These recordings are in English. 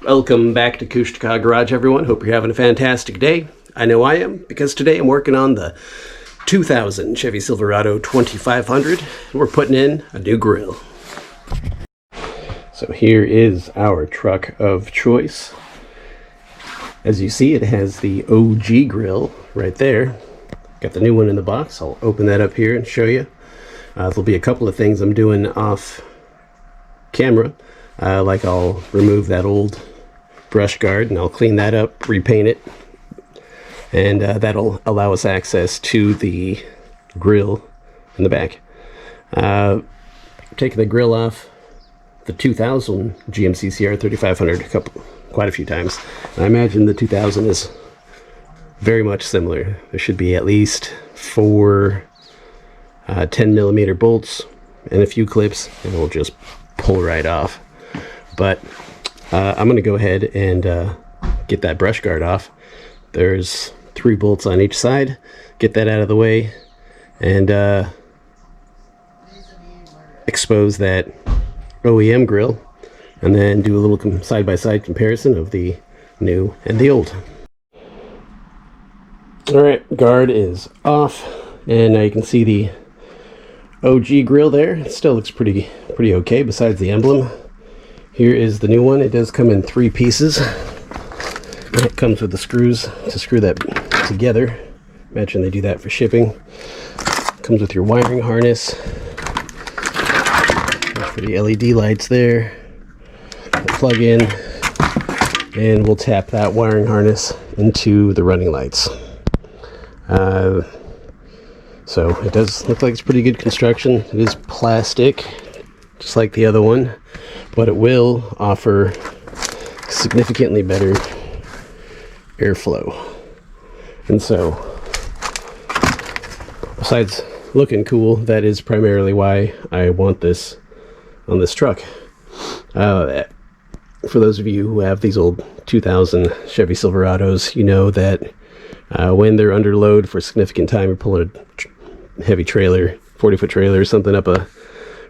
Welcome back to Kushtika Garage, everyone. Hope you're having a fantastic day. I know I am, because today I'm working on the 2000 Chevy Silverado 2500. We're putting in a new grill. So here is our truck of choice. As you see, it has the OG grill right there. Got the new one in the box. I'll open that up here and show you. There'll be a couple of things I'm doing off camera. Like I'll remove that old brush guard and I'll clean that up, repaint it, and that'll allow us access to the grill in the back. Taking the grill off the 2000 GMC Sierra 3500 quite a few times. I imagine the 2000 is very much similar. There should be at least 4 10mm bolts and a few clips, and it'll just pull right off. But I'm going to go ahead and get that brush guard off. There's 3 bolts on each side. Get that out of the way and expose that OEM grill, and then do a little side-by-side comparison of the new and the old. Alright, guard is off, and now you can see the OG grill there. It still looks pretty okay besides the emblem. Here is the new one. It does come in 3 pieces. It comes with the screws to screw that together. Imagine they do that for shipping. Comes with your wiring harness. There's for the LED lights there. We'll plug in, and we'll tap that wiring harness into the running lights. So it does look like it's pretty good construction. It is plastic, just like the other one, but it will offer significantly better airflow. And so, besides looking cool, that is primarily why I want this on this truck. For those of you who have these old 2000 Chevy Silverados, you know that when they're under load for a significant time, you're pulling a heavy trailer, 40-foot trailer or something up a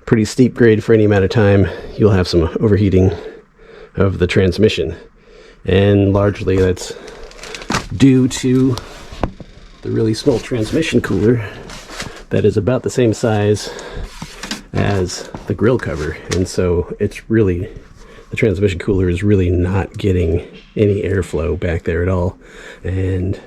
pretty steep grade for any amount of time, you'll have some overheating of the transmission. And largely that's due to the really small transmission cooler that is about the same size as the grill cover. And so it's really, the transmission cooler is really not getting any airflow back there at all. And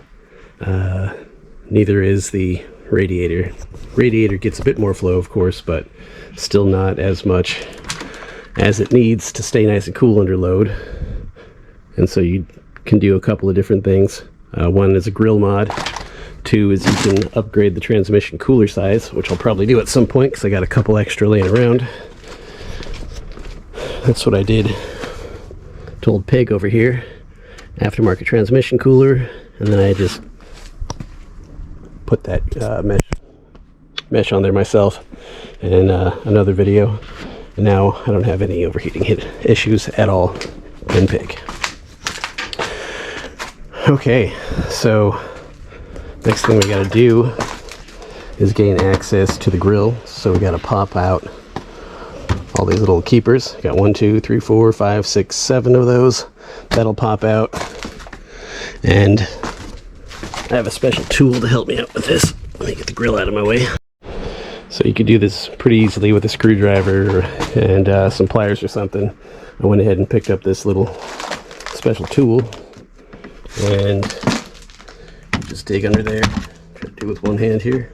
neither is the radiator. Radiator gets a bit more flow, of course, but still not as much as it needs to stay nice and cool under load. And so you can do a couple of different things. One is a grill mod. 2 is you can upgrade the transmission cooler size, which I'll probably do at some point because I got a couple extra laying around. That's what I did. Told Pig over here, aftermarket transmission cooler, and then I just put that mesh on there myself in another video, and now I don't have any overheating issues at all in Pig. Okay, so next thing we got to do is gain access to the grill. So we got to pop out all these little keepers. Got 1, 2, 3, 4, 5, 6, 7 of those. That'll pop out, and I have a special tool to help me out with this. Let me get the grill out of my way. So you could do this pretty easily with a screwdriver and some pliers or something. I went ahead and picked up this little special tool and just dig under there. Try to do it with one hand here.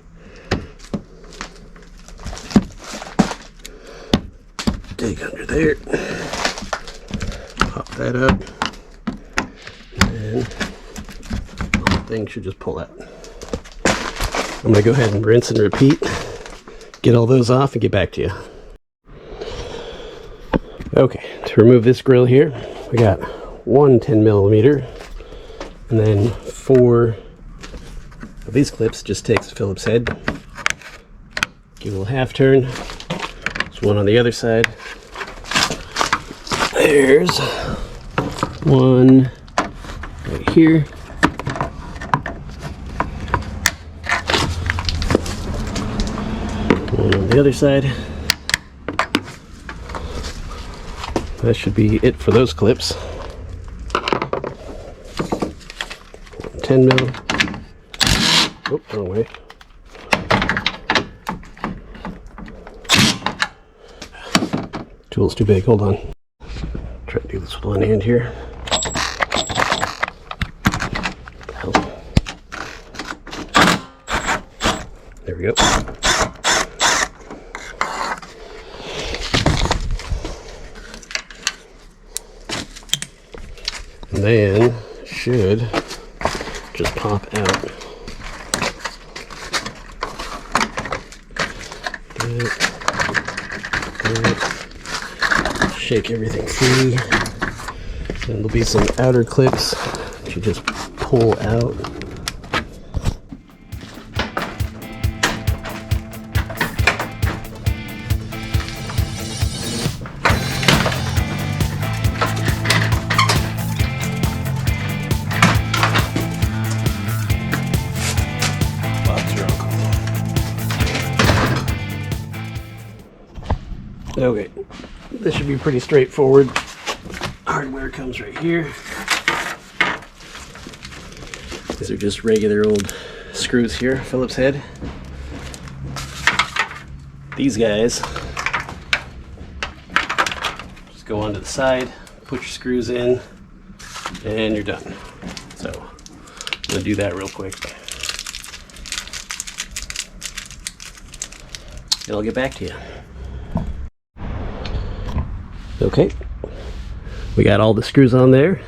Dig under there. Pop that up. And thing should just pull out. I'm going to go ahead and rinse and repeat, get all those off, and get back to you. Okay, to remove this grill here, we got 1 10mm, and then 4 of these clips. Just takes a Phillips head, give it a little half turn. There's one on the other side. There's one right here. One on the other side. That should be it for those clips. 10 mil. Oh, wrong way. Tool's too big, hold on. Try to do this with one hand here. There we go. And then should just pop out. Shake everything free. And there'll be some outer clips that you just pull out. Okay, this should be pretty straightforward. Hardware comes right here. These are just regular old screws here, Phillips head. These guys just go onto the side, put your screws in, and you're done. So I'm gonna do that real quick. And I'll get back to you. Okay, we got all the screws on there.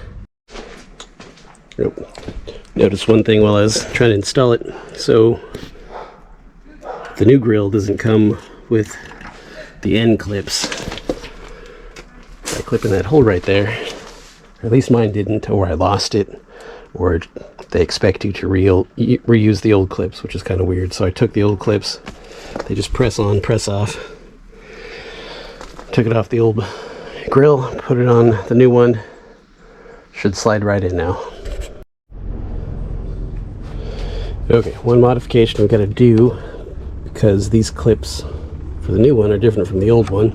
Nope. Notice one thing while I was trying to install it. So the new Grille doesn't come with the end clips. By clipping that hole right there, or at least mine didn't, or I lost it, or they expect you to reuse the old clips, which is kind of weird. So I took the old clips. They just press on, press off. Took it off the old Grille, put it on the new one. Should slide right in now. Okay, one modification we got to do, because these clips for the new one are different from the old one.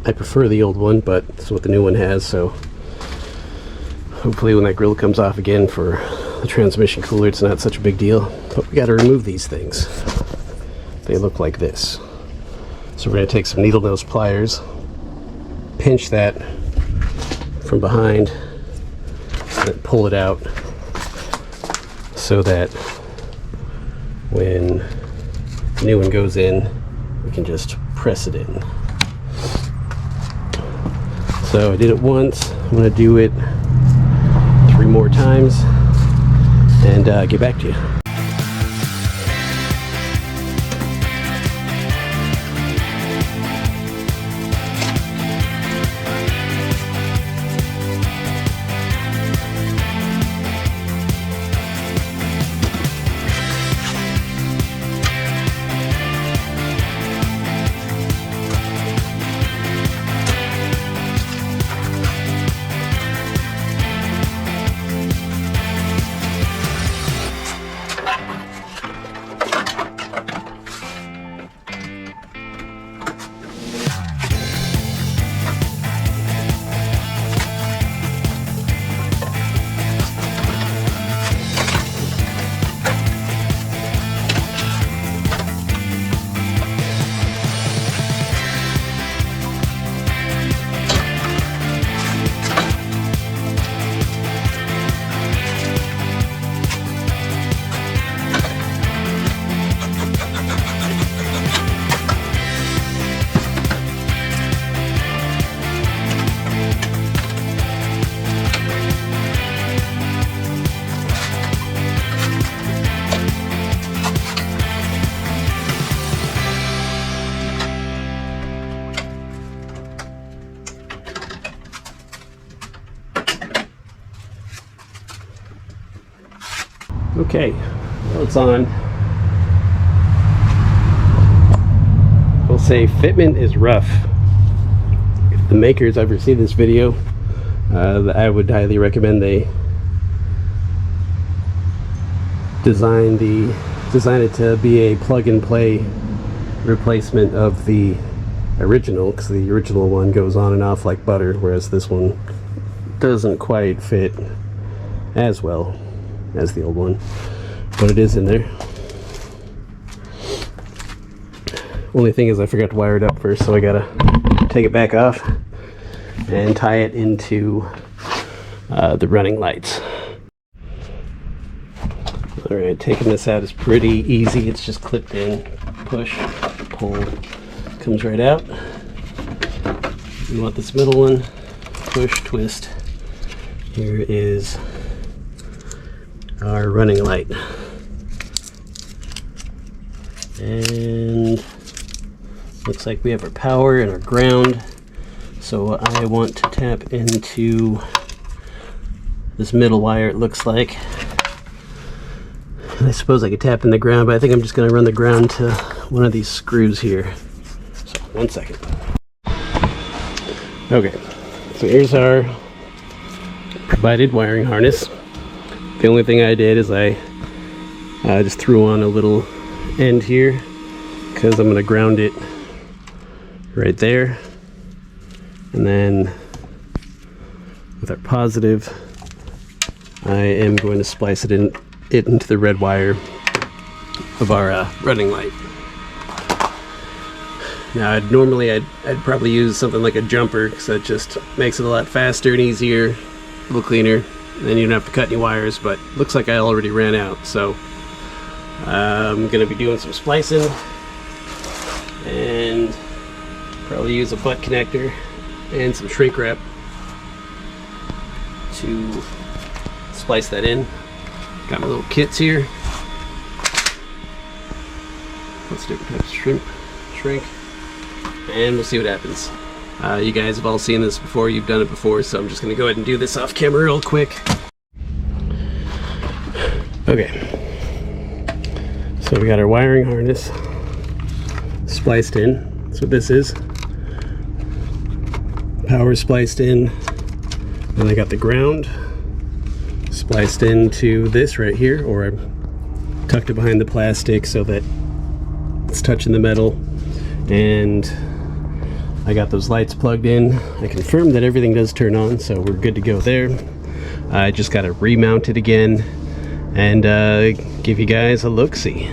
I prefer the old one, but that's what the new one has, so hopefully when that Grille comes off again for the transmission cooler, it's not such a big deal. But we got to remove these things. They look like this. So we're going to take some needle nose pliers, pinch that from behind, and then pull it out so that when the new one goes in, we can just press it in. So I did it once. I'm going to do it 3 more times and get back to you. Okay, well, it's on. We'll say fitment is rough. If the makers ever see this video, I would highly recommend they design it to be a plug-and-play replacement of the original, because the original one goes on and off like butter, whereas this one doesn't quite fit as well. as the old one, but it is in there. Only thing is I forgot to wire it up first, so I gotta take it back off and tie it into the running lights. Alright, taking this out is pretty easy. It's just clipped in, push, pull, comes right out. You want this middle one, push, twist. Here is our running light. And looks like we have our power and our ground. So I want to tap into this middle wire, it looks like. And I suppose I could tap in the ground, but I think I'm just going to run the ground to one of these screws here. So, 1 second. Okay, so here's our provided wiring harness. The only thing I did is I just threw on a little end here because I'm going to ground it right there. And then with our positive, I am going to splice it into the red wire of our running light. Now I'd probably use something like a jumper, because that just makes it a lot faster and easier, a little cleaner, and then you don't have to cut any wires, but looks like I already ran out, so I'm going to be doing some splicing and probably use a butt connector and some shrink wrap to splice that in. Got my little kits here. Lots of different types of shrink, and we'll see what happens. You guys have all seen this before, you've done it before, so I'm just going to go ahead and do this off camera real quick. Okay, so we got our wiring harness spliced in. That's what this is. Power spliced in, and I got the ground spliced into this right here, or I tucked it behind the plastic so that it's touching the metal, and I got those lights plugged in. I confirmed that everything does turn on, so we're good to go there. I just got to remount it again and give you guys a look-see.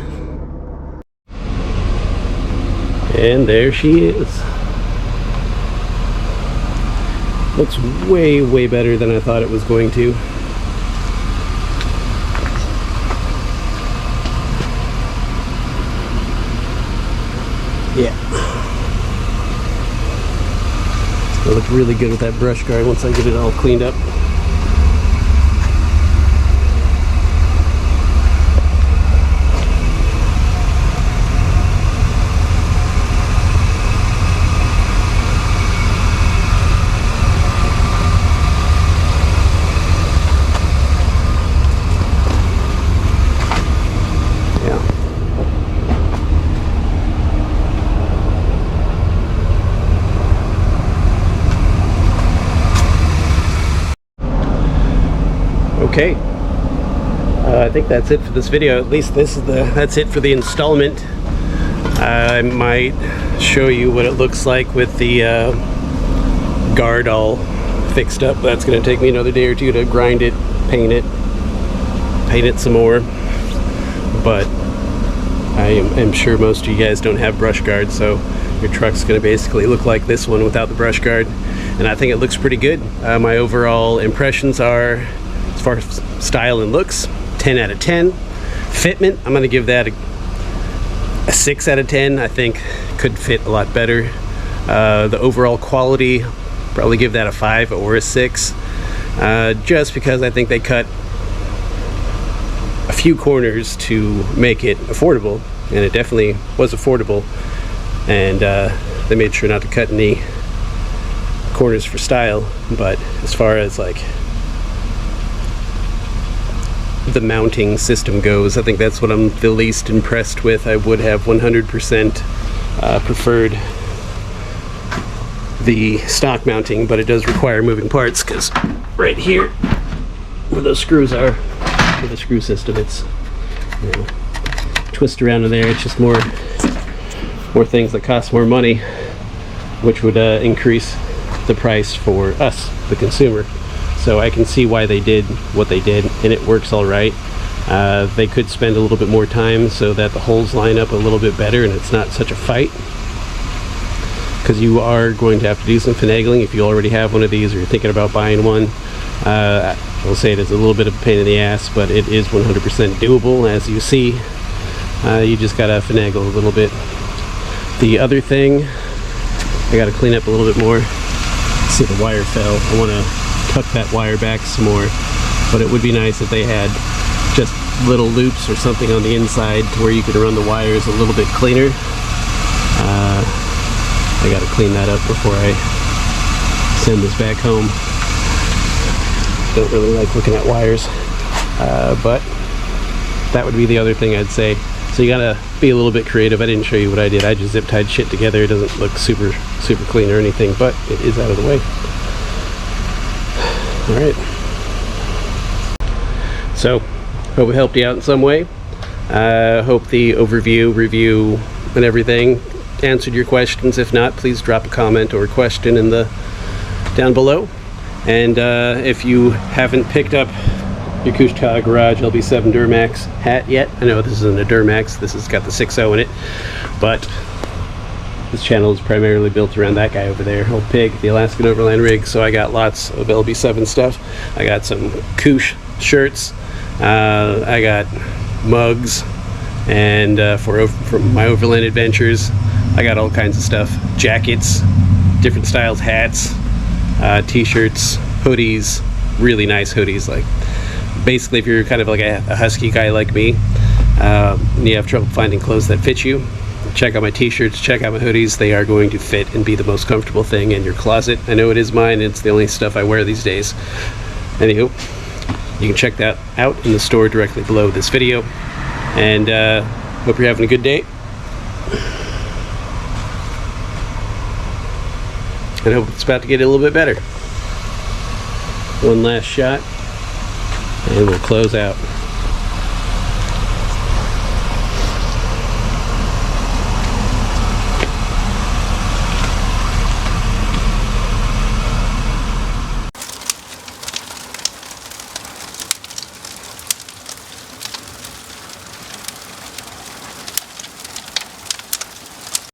And there she is. Looks way, way better than I thought it was going to. Yeah. It's gonna look really good with that brush guard once I get it all cleaned up. Okay, I think that's it for this video. At least that's it for the installment. I might show you what it looks like with the guard all fixed up. That's going to take me another day or two to grind it, paint it some more. But I am sure most of you guys don't have brush guards, so your truck's going to basically look like this one without the brush guard. And I think it looks pretty good. My overall impressions are, as far as style and looks, 10 out of 10. Fitment, I'm going to give that a 6 out of 10. I think could fit a lot better. The overall quality, probably give that a 5 or a 6. Just because I think they cut a few corners to make it affordable, and it definitely was affordable. And they made sure not to cut any corners for style. But as far as like the mounting system goes, I think that's what I'm the least impressed with. I would have 100% preferred the stock mounting, but it does require moving parts, because right here where those screws are, with the screw system, it's, you know, twist around in there. It's just more things that cost more money, which would increase the price for us, the consumer. So I can see why they did what they did, and it works all right. They could spend a little bit more time so that the holes line up a little bit better and it's not such a fight, because you are going to have to do some finagling if you already have one of these or you're thinking about buying one. I'll say it is a little bit of a pain in the ass, but it is 100% doable. As you see, you just gotta finagle a little bit. The other thing, I gotta clean up a little bit more. See, the wire fell. I want to tuck that wire back some more, but it would be nice if they had just little loops or something on the inside to where you could run the wires a little bit cleaner. I gotta clean that up before I send this back home. Don't really like looking at wires, but that would be the other thing I'd say. So you gotta be a little bit creative. I didn't show you what I did. I just zip tied shit together. It doesn't look super clean or anything, but it is out of the way. All right. So, hope it helped you out in some way. Hope the overview, review, and everything answered your questions. If not, please drop a comment or a question in the down below. And if you haven't picked up your Kushka Garage LB7 Duramax hat yet, I know this isn't a Duramax, this has got the 6.0 in it, but this channel is primarily built around that guy over there, Old Pig, the Alaskan Overland Rig. So I got lots of LB7 stuff. I got some Kush shirts, I got mugs, and for my overland adventures, I got all kinds of stuff. Jackets, different styles, hats, t-shirts, hoodies, really nice hoodies. Like, basically, if you're kind of like a husky guy like me, and you have trouble finding clothes that fit you, check out my t-shirts, check out my hoodies. They are going to fit and be the most comfortable thing in your closet. I know it is mine. It's the only stuff I wear these days. Anywho, you can check that out in the store directly below this video. And hope you're having a good day. And I hope it's about to get a little bit better. One last shot, and we'll close out.